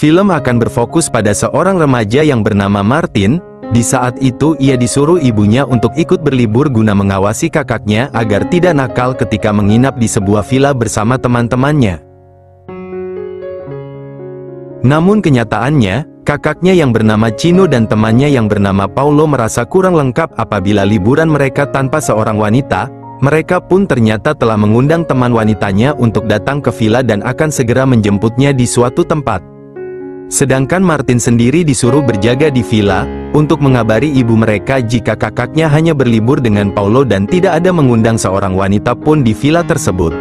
Film akan berfokus pada seorang remaja yang bernama Martin. Di saat itu ia disuruh ibunya untuk ikut berlibur guna mengawasi kakaknya agar tidak nakal ketika menginap di sebuah villa bersama teman-temannya. Namun kenyataannya, kakaknya yang bernama Chino dan temannya yang bernama Paulo merasa kurang lengkap apabila liburan mereka tanpa seorang wanita. Mereka pun ternyata telah mengundang teman wanitanya untuk datang ke villa dan akan segera menjemputnya di suatu tempat. Sedangkan Martin sendiri disuruh berjaga di villa, untuk mengabari ibu mereka jika kakaknya hanya berlibur dengan Paulo dan tidak ada mengundang seorang wanita pun di villa tersebut.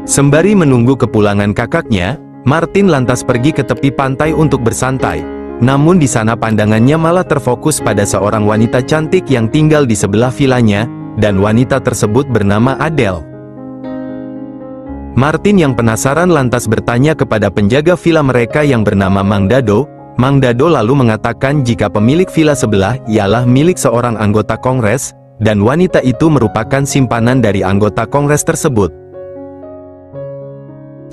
Sembari menunggu kepulangan kakaknya, Martin lantas pergi ke tepi pantai untuk bersantai. Namun di sana pandangannya malah terfokus pada seorang wanita cantik yang tinggal di sebelah villanya, dan wanita tersebut bernama Adele. Martin yang penasaran lantas bertanya kepada penjaga villa mereka yang bernama Mang Dado. Mang Dado lalu mengatakan jika pemilik villa sebelah ialah milik seorang anggota kongres, dan wanita itu merupakan simpanan dari anggota kongres tersebut.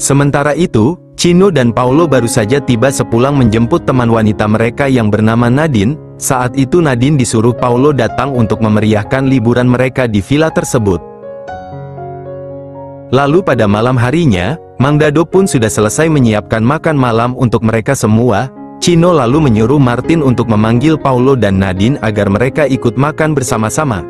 Sementara itu, Chino dan Paulo baru saja tiba sepulang menjemput teman wanita mereka yang bernama Nadine. Saat itu Nadine disuruh Paulo datang untuk memeriahkan liburan mereka di villa tersebut. Lalu pada malam harinya, Mang Dado pun sudah selesai menyiapkan makan malam untuk mereka semua. Chino lalu menyuruh Martin untuk memanggil Paulo dan Nadine agar mereka ikut makan bersama-sama.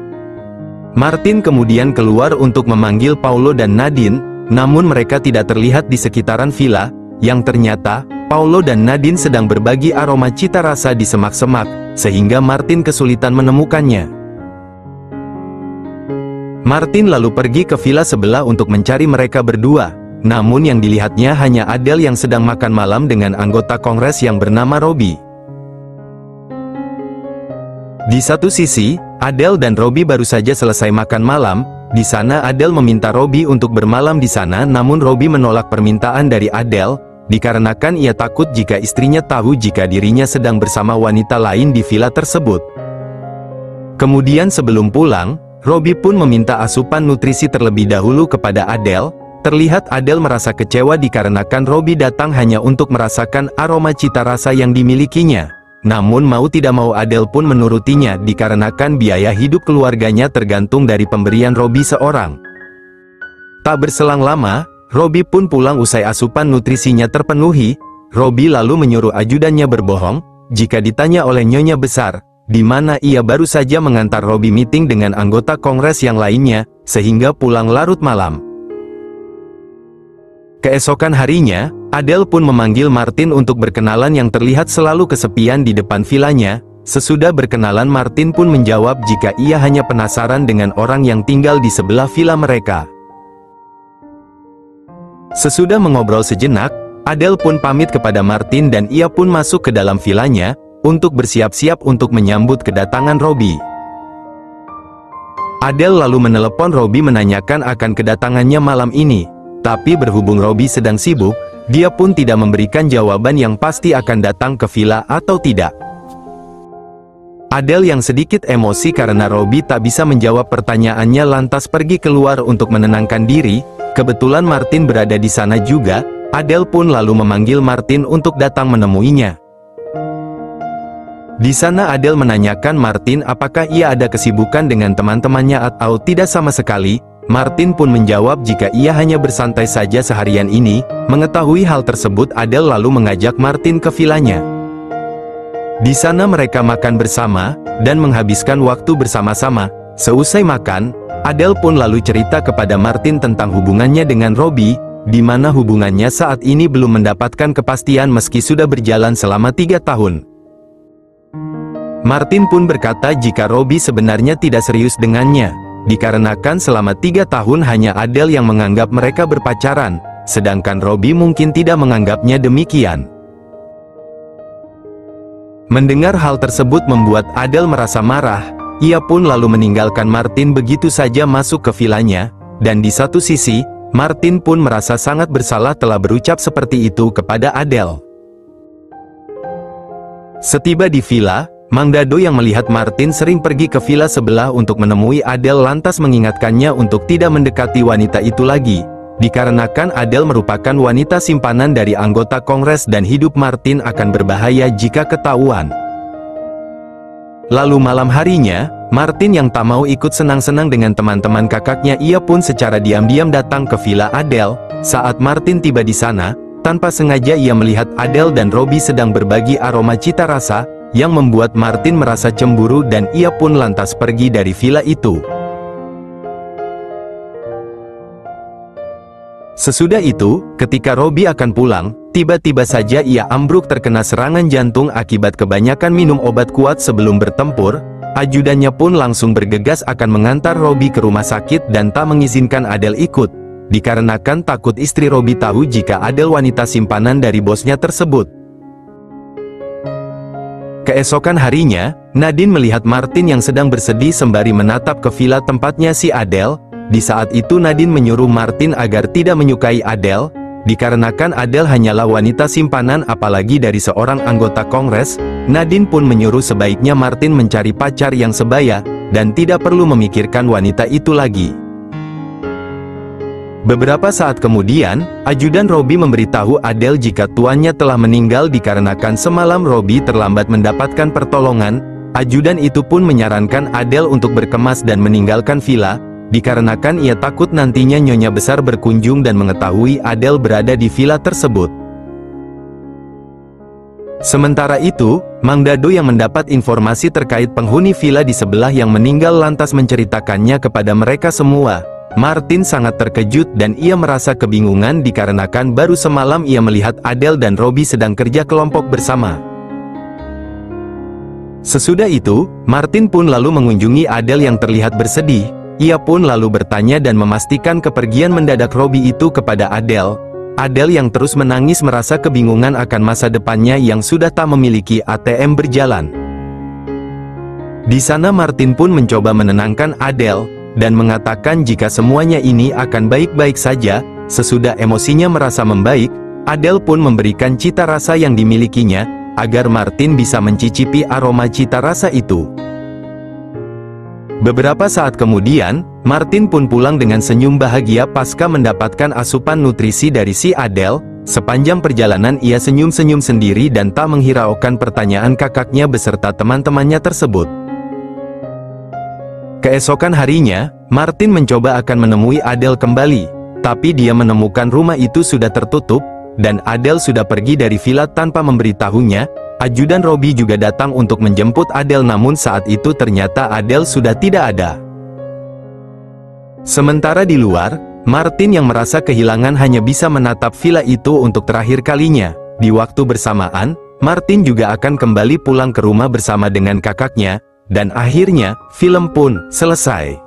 Martin kemudian keluar untuk memanggil Paulo dan Nadine, namun mereka tidak terlihat di sekitaran villa, yang ternyata, Paulo dan Nadine sedang berbagi aroma cita rasa di semak-semak, sehingga Martin kesulitan menemukannya. Martin lalu pergi ke villa sebelah untuk mencari mereka berdua, namun yang dilihatnya hanya Adele yang sedang makan malam dengan anggota kongres yang bernama Robbie. Di satu sisi, Adele dan Robbie baru saja selesai makan malam. Di sana Adele meminta Robbie untuk bermalam di sana, namun Robbie menolak permintaan dari Adele, dikarenakan ia takut jika istrinya tahu jika dirinya sedang bersama wanita lain di villa tersebut. Kemudian sebelum pulang, Robbie pun meminta asupan nutrisi terlebih dahulu kepada Adele. Terlihat Adele merasa kecewa dikarenakan Robbie datang hanya untuk merasakan aroma cita rasa yang dimilikinya. Namun mau tidak mau Adele pun menurutinya dikarenakan biaya hidup keluarganya tergantung dari pemberian Robbie seorang. Tak berselang lama, Robbie pun pulang usai asupan nutrisinya terpenuhi. Robbie lalu menyuruh ajudannya berbohong, jika ditanya oleh Nyonya Besar, di mana ia baru saja mengantar Robbie meeting dengan anggota kongres yang lainnya, sehingga pulang larut malam. Keesokan harinya, Adele pun memanggil Martin untuk berkenalan yang terlihat selalu kesepian di depan villanya. Sesudah berkenalan Martin pun menjawab jika ia hanya penasaran dengan orang yang tinggal di sebelah villa mereka. Sesudah mengobrol sejenak, Adele pun pamit kepada Martin dan ia pun masuk ke dalam villanya, untuk bersiap-siap untuk menyambut kedatangan Robbie. Adele lalu menelepon Robbie menanyakan akan kedatangannya malam ini. Tapi berhubung Robbie sedang sibuk, dia pun tidak memberikan jawaban yang pasti akan datang ke villa atau tidak. Adele yang sedikit emosi karena Robbie tak bisa menjawab pertanyaannya lantas pergi keluar untuk menenangkan diri. Kebetulan Martin berada di sana juga. Adele pun lalu memanggil Martin untuk datang menemuinya. Di sana Adele menanyakan Martin apakah ia ada kesibukan dengan teman-temannya atau tidak sama sekali. Martin pun menjawab jika ia hanya bersantai saja seharian ini. Mengetahui hal tersebut, Adele lalu mengajak Martin ke villanya. Di sana mereka makan bersama, dan menghabiskan waktu bersama-sama. Seusai makan, Adele pun lalu cerita kepada Martin tentang hubungannya dengan Robbie, di mana hubungannya saat ini belum mendapatkan kepastian meski sudah berjalan selama 3 tahun. Martin pun berkata jika Robbie sebenarnya tidak serius dengannya, dikarenakan selama 3 tahun hanya Adele yang menganggap mereka berpacaran, sedangkan Robbie mungkin tidak menganggapnya demikian. Mendengar hal tersebut membuat Adele merasa marah. Ia pun lalu meninggalkan Martin begitu saja masuk ke villanya, dan di satu sisi, Martin pun merasa sangat bersalah telah berucap seperti itu kepada Adele. Setiba di villa, Mang Dado yang melihat Martin sering pergi ke villa sebelah untuk menemui Adele lantas mengingatkannya untuk tidak mendekati wanita itu lagi. dikarenakan Adele merupakan wanita simpanan dari anggota Kongres dan hidup Martin akan berbahaya jika ketahuan. Lalu malam harinya, Martin yang tak mau ikut senang-senang dengan teman-teman kakaknya, ia pun secara diam-diam datang ke villa Adele. Saat Martin tiba di sana, tanpa sengaja ia melihat Adele dan Robbie sedang berbagi aroma cita rasa, yang membuat Martin merasa cemburu dan ia pun lantas pergi dari villa itu. Sesudah itu, ketika Robbie akan pulang, tiba-tiba saja ia ambruk terkena serangan jantung akibat kebanyakan minum obat kuat sebelum bertempur. Ajudannya pun langsung bergegas akan mengantar Robbie ke rumah sakit dan tak mengizinkan Adele ikut, dikarenakan takut istri Robbie tahu jika Adele wanita simpanan dari bosnya tersebut. Keesokan harinya, Nadine melihat Martin yang sedang bersedih sembari menatap ke villa tempatnya si Adele. Di saat itu Nadine menyuruh Martin agar tidak menyukai Adele, dikarenakan Adele hanyalah wanita simpanan apalagi dari seorang anggota Kongres. Nadine pun menyuruh sebaiknya Martin mencari pacar yang sebaya, dan tidak perlu memikirkan wanita itu lagi. Beberapa saat kemudian, ajudan Robbie memberitahu Adele jika tuannya telah meninggal dikarenakan semalam Robbie terlambat mendapatkan pertolongan. Ajudan itu pun menyarankan Adele untuk berkemas dan meninggalkan villa, dikarenakan ia takut nantinya nyonya besar berkunjung dan mengetahui Adele berada di villa tersebut. Sementara itu, Mang Dado yang mendapat informasi terkait penghuni villa di sebelah yang meninggal lantas menceritakannya kepada mereka semua. Martin sangat terkejut dan ia merasa kebingungan dikarenakan baru semalam ia melihat Adele dan Robbie sedang kerja kelompok bersama. Sesudah itu, Martin pun lalu mengunjungi Adele yang terlihat bersedih. Ia pun lalu bertanya dan memastikan kepergian mendadak Robbie itu kepada Adele. Adele yang terus menangis merasa kebingungan akan masa depannya yang sudah tak memiliki ATM berjalan. Di sana Martin pun mencoba menenangkan Adele, dan mengatakan jika semuanya ini akan baik-baik saja. Sesudah emosinya merasa membaik, Adele pun memberikan cita rasa yang dimilikinya, agar Martin bisa mencicipi aroma cita rasa itu. Beberapa saat kemudian, Martin pun pulang dengan senyum bahagia pasca mendapatkan asupan nutrisi dari si Adele. Sepanjang perjalanan ia senyum-senyum sendiri dan tak menghiraukan pertanyaan kakaknya beserta teman-temannya tersebut. Keesokan harinya, Martin mencoba akan menemui Adele kembali, tapi dia menemukan rumah itu sudah tertutup, dan Adele sudah pergi dari villa tanpa memberitahunya. Ajudan Robbie juga datang untuk menjemput Adele, namun saat itu ternyata Adele sudah tidak ada. Sementara di luar, Martin yang merasa kehilangan hanya bisa menatap villa itu untuk terakhir kalinya. Di waktu bersamaan, Martin juga akan kembali pulang ke rumah bersama dengan kakaknya, dan akhirnya, film pun selesai.